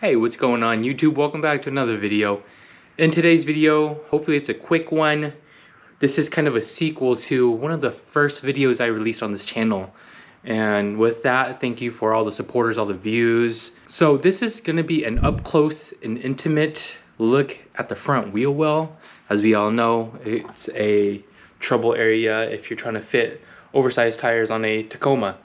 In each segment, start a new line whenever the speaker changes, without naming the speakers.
Hey, what's going on YouTube? Welcome back to another video. In today's video, hopefully it's a quick one. This is kind of a sequel to one of the first videos I released on this channel. And with that, thank you for all the supporters, all the views. So this is gonna be an up close and intimate look at the front wheel well. As we all know, it's a trouble area if you're trying to fit oversized tires on a Tacoma.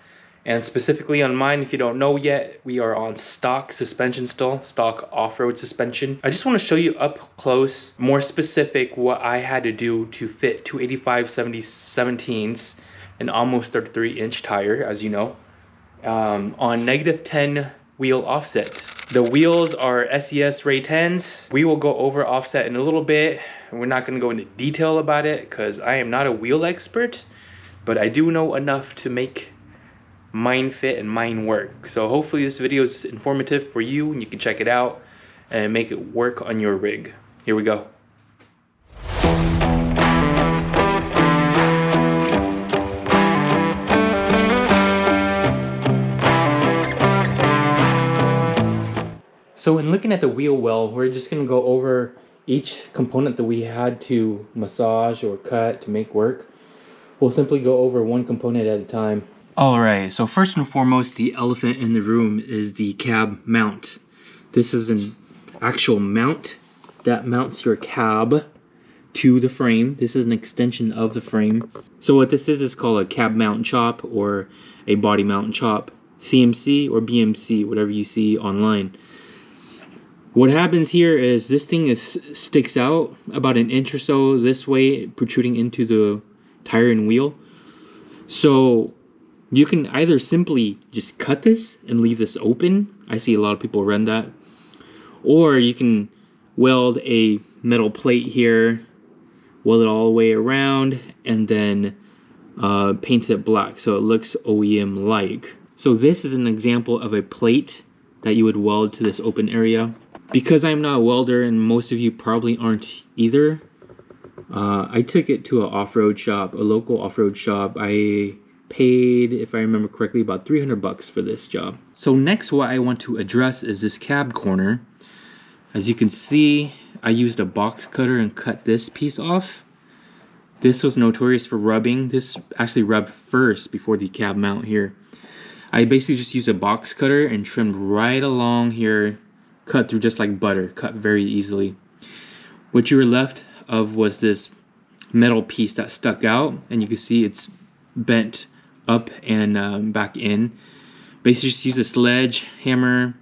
And specifically on mine, if you don't know yet, we are on stock suspension still, stock off-road suspension. I just want to show you up close, more specific, what I had to do to fit 285 17s, an almost 33-inch tire, as you know, on -10 wheel offset. The wheels are SES Ray 10s. We will go over offset in a little bit. We're not going to go into detail about it because I am not a wheel expert, but I do know enough to make mine fit and mine work. So hopefully this video is informative for you and you can check it out and make it work on your rig. Here we go. So in looking at the wheel well, we're just going to go over each component that we had to massage or cut to make work. We'll simply go over one component at a time. Alright, so first and foremost, the elephant in the room is the cab mount. This is an actual mount that mounts your cab to the frame. This is an extension of the frame. So what this is called a cab mount chop or a body mount chop. CMC or BMC, whatever you see online. What happens here is this thing sticks out about an inch or so this way, protruding into the tire and wheel. So you can either simply just cut this and leave this open. I see a lot of people run that. Or you can weld a metal plate here, weld it all the way around, and then paint it black so it looks OEM-like. So this is an example of a plate that you would weld to this open area. Because I'm not a welder, and most of you probably aren't either, I took it to an off-road shop, a local off-road shop. I paid, if I remember correctly, about 300 bucks for this job. So next, what I want to address is this cab corner. As you can see, I used a box cutter and cut this piece off. This was notorious for rubbing. This actually rubbed first before the cab mount here. I basically just used a box cutter and trimmed right along here, cut through just like butter, cut very easily. What you were left of was this metal piece that stuck out, and you can see it's bent up and back in. Basically just use a sledge hammer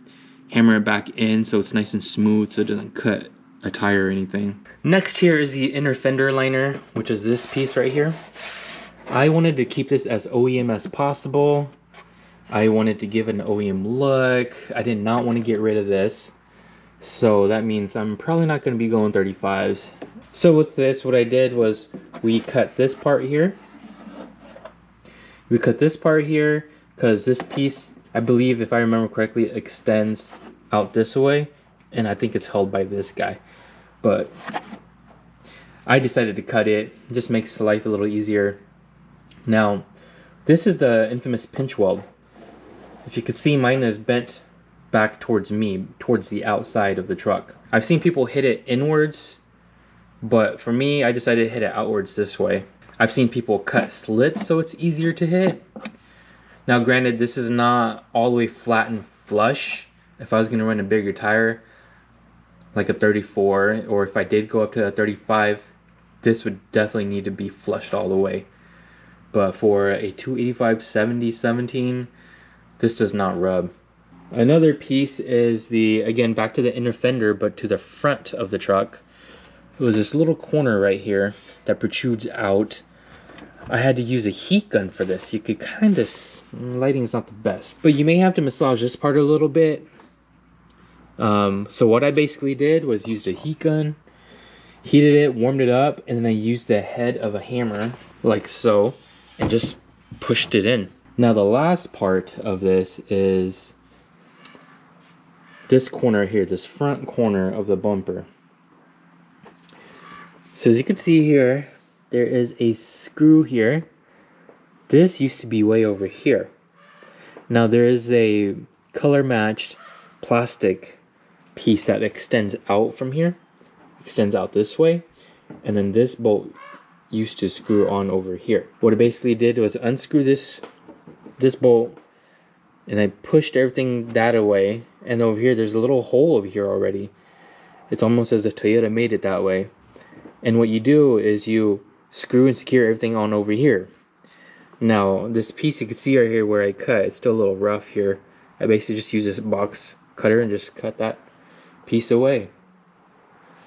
it back in so it's nice and smooth so it doesn't cut a tire or anything. Next here is the inner fender liner, which is this piece right here. I wanted to keep this as OEM as possible. I wanted to give an OEM look. I did not want to get rid of this. So that means I'm probably not going to be going 35s. So with this, what I did was we cut this part here. We cut this part here because this piece, I believe, if I remember correctly, extends out this way. And I think it's held by this guy. But I decided to cut it. It just makes life a little easier. Now, this is the infamous pinch weld. If you can see, mine is bent back towards me, towards the outside of the truck. I've seen people hit it inwards, but for me, I decided to hit it outwards this way. I've seen people cut slits so it's easier to hit. Now granted, this is not all the way flat and flush. If I was going to run a bigger tire, like a 34, or if I did go up to a 35, this would definitely need to be flushed all the way. But for a 285 17, this does not rub. Another piece is the, again, back to the inner fender, but to the front of the truck. It was this little corner right here that protrudes out. I had to use a heat gun for this. You could kind of, lighting's not the best, but you may have to massage this part a little bit. So what I basically did was used a heat gun, heated it, warmed it up, and then I used the head of a hammer, like so, and just pushed it in. Now the last part of this is this corner here, this front corner of the bumper. So as you can see here, there is a screw here. This used to be way over here. Now there is a color matched plastic piece that extends out from here, extends out this way, and then this bolt used to screw on over here. What it basically did was unscrew this bolt, and I pushed everything that away, and over here there's a little hole over here already. It's almost as if Toyota made it that way. And what you do is you screw and secure everything on over here. Now this piece you can see right here where I cut, it's still a little rough here. I basically just use this box cutter and just cut that piece away.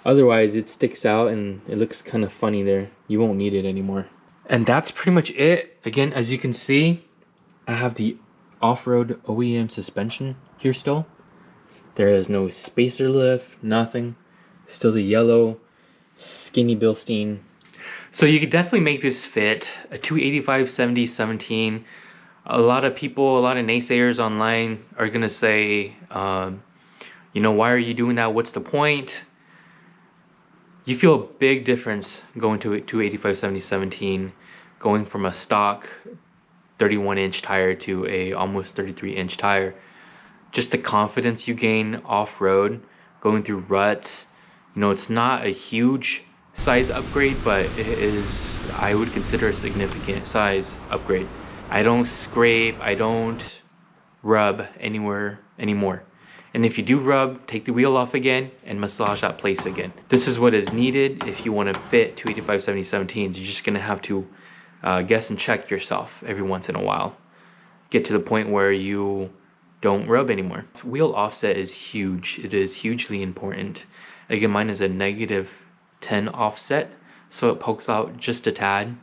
Otherwise it sticks out and it looks kind of funny there. You won't need it anymore. And that's pretty much it. Again, as you can see, I have the off-road OEM suspension here still. There is no spacer lift, nothing. Still the yellow skinny Bilstein. So you could definitely make this fit a 285/70/17. A lot of people, a lot of naysayers online are gonna say, you know, why are you doing that? What's the point? You feel a big difference going to a 285/70/17, going from a stock 31-inch tire to a almost 33-inch tire. Just the confidence you gain off-road, going through ruts. You know, it's not a huge size upgrade, but it is, I would consider, a significant size upgrade. I don't scrape, I don't rub anywhere anymore. And if you do rub, take the wheel off again and massage that place again. This is what is needed if you want to fit 285/70/17s. You're just going to have to guess and check yourself every once in a while. Get to the point where you don't rub anymore. Wheel offset is huge. It is hugely important. Again, mine is a -10 offset, so it pokes out just a tad.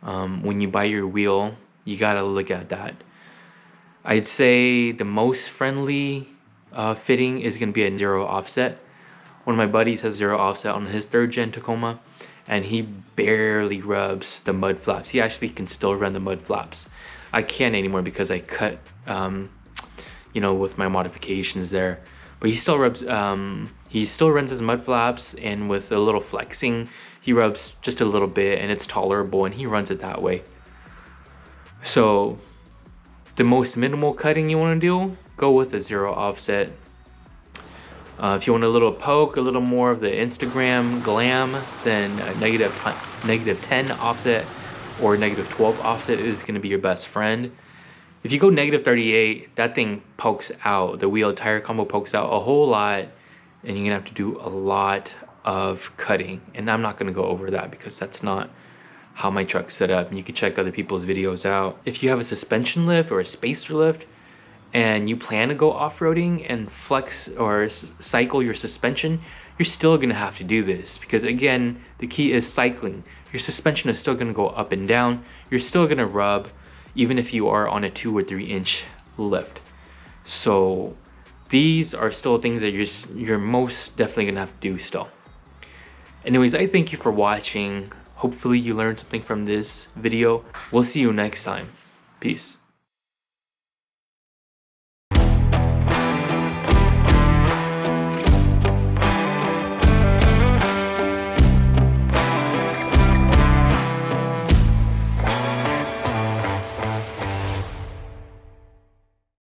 When you buy your wheel, you gotta look at that. I'd say the most friendly fitting is gonna be a 0 offset. One of my buddies has 0 offset on his 3rd gen Tacoma, and he barely rubs the mud flaps. He actually can still run the mud flaps. I can't anymore because I cut, you know, with my modifications there. But he still rubs, he still runs his mud flaps, and with a little flexing, he rubs just a little bit, and it's tolerable, and he runs it that way. So the most minimal cutting you want to do, go with a 0 offset. If you want a little poke, a little more of the Instagram glam, then a -10 offset or -12 offset is going to be your best friend. If you go -38, that thing pokes out. The wheel tire combo pokes out a whole lot, and you're gonna have to do a lot of cutting. And I'm not gonna go over that because that's not how my truck's set up. And you can check other people's videos out. If you have a suspension lift or a spacer lift, and you plan to go off-roading and flex or cycle your suspension, you're still gonna have to do this, because again, the key is cycling. Your suspension is still gonna go up and down. You're still gonna rub, even if you are on a 2 or 3 inch lift. So these are still things that you're most definitely gonna have to do still. Anyways, I thank you for watching. Hopefully you learned something from this video. We'll see you next time. Peace.